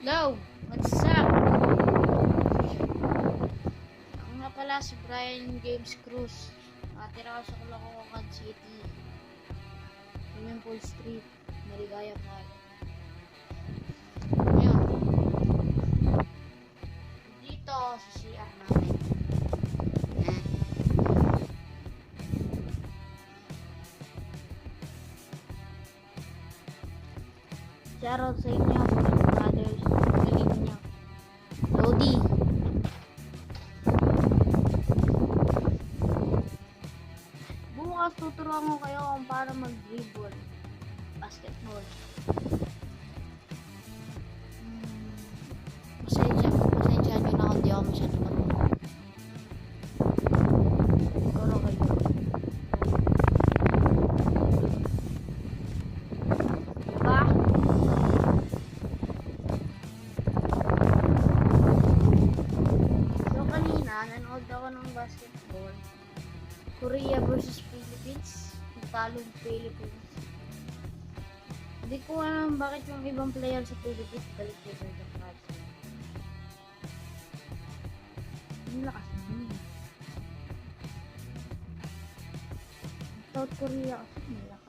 Hello, what's up? Ako nga pala si Brian James Cruz. Nakatira ako sa Caloocan City. Pineapple Street, Maligaya Park. Ngayon, dito sa CR namin. Shoutout sa inyo, mga brothers. Galing niyo. Lodi. Bukas tuturuan ko kayo kung paano mag-dribble basketball. Pasensya nyo na kung di ako masyado marunong. Turo kayo. Diba? So kanina, nanood ako ng basketball. Korea versus Philippines. Nagtalo ang Philippines. Hindi ko alam bakit yung ibang player sa Philippines balik dito sa France. Ang lakas naman eh. South Korea kasi may lakas.